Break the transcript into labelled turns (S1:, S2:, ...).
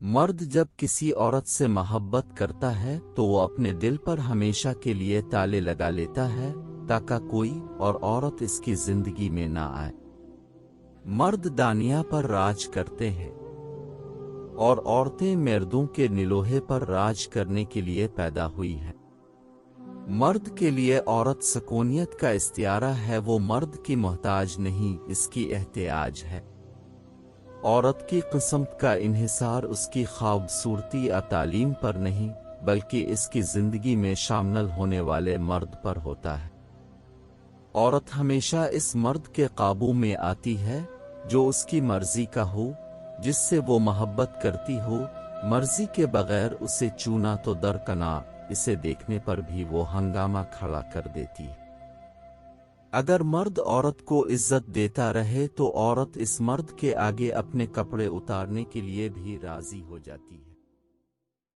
S1: مرد جب کسی عورت سے محبت کرتا ہے تو وہ اپنے دل پر ہمیشہ کے لیے تالے لگا لیتا ہے تاکہ کوئی اور عورت اس کی زندگی میں نہ آئے۔ مرد دنیا پر راج کرتے ہیں اور عورتیں مردوں کے نلوہے پر راج کرنے کے لیے پیدا ہوئی ہیں۔ مرد کے لیے عورت سکونیت کا استعارہ ہے، وہ مرد کی محتاج نہیں، اس کی احتیاج ہے۔ عورت کی قسمت کا انحصار اس کی خوبصورتی یا تعلیم پر نہیں، بلکہ اس کی زندگی میں شامل ہونے والے مرد پر ہوتا ہے۔ عورت ہمیشہ اس مرد کے قابو میں آتی ہے جو اس کی مرضی کا ہو، جس سے وہ محبت کرتی ہو، مرضی کے بغیر اسے چونا تو درکنار، اسے دیکھنے پر بھی وہ ہنگامہ کھڑا کر دیتی ہے۔ اگر مرد عورت کو عزت دیتا رہے تو عورت اس مرد کے آگے اپنے کپڑے اتارنے کے لیے بھی راضی ہو جاتی ہے۔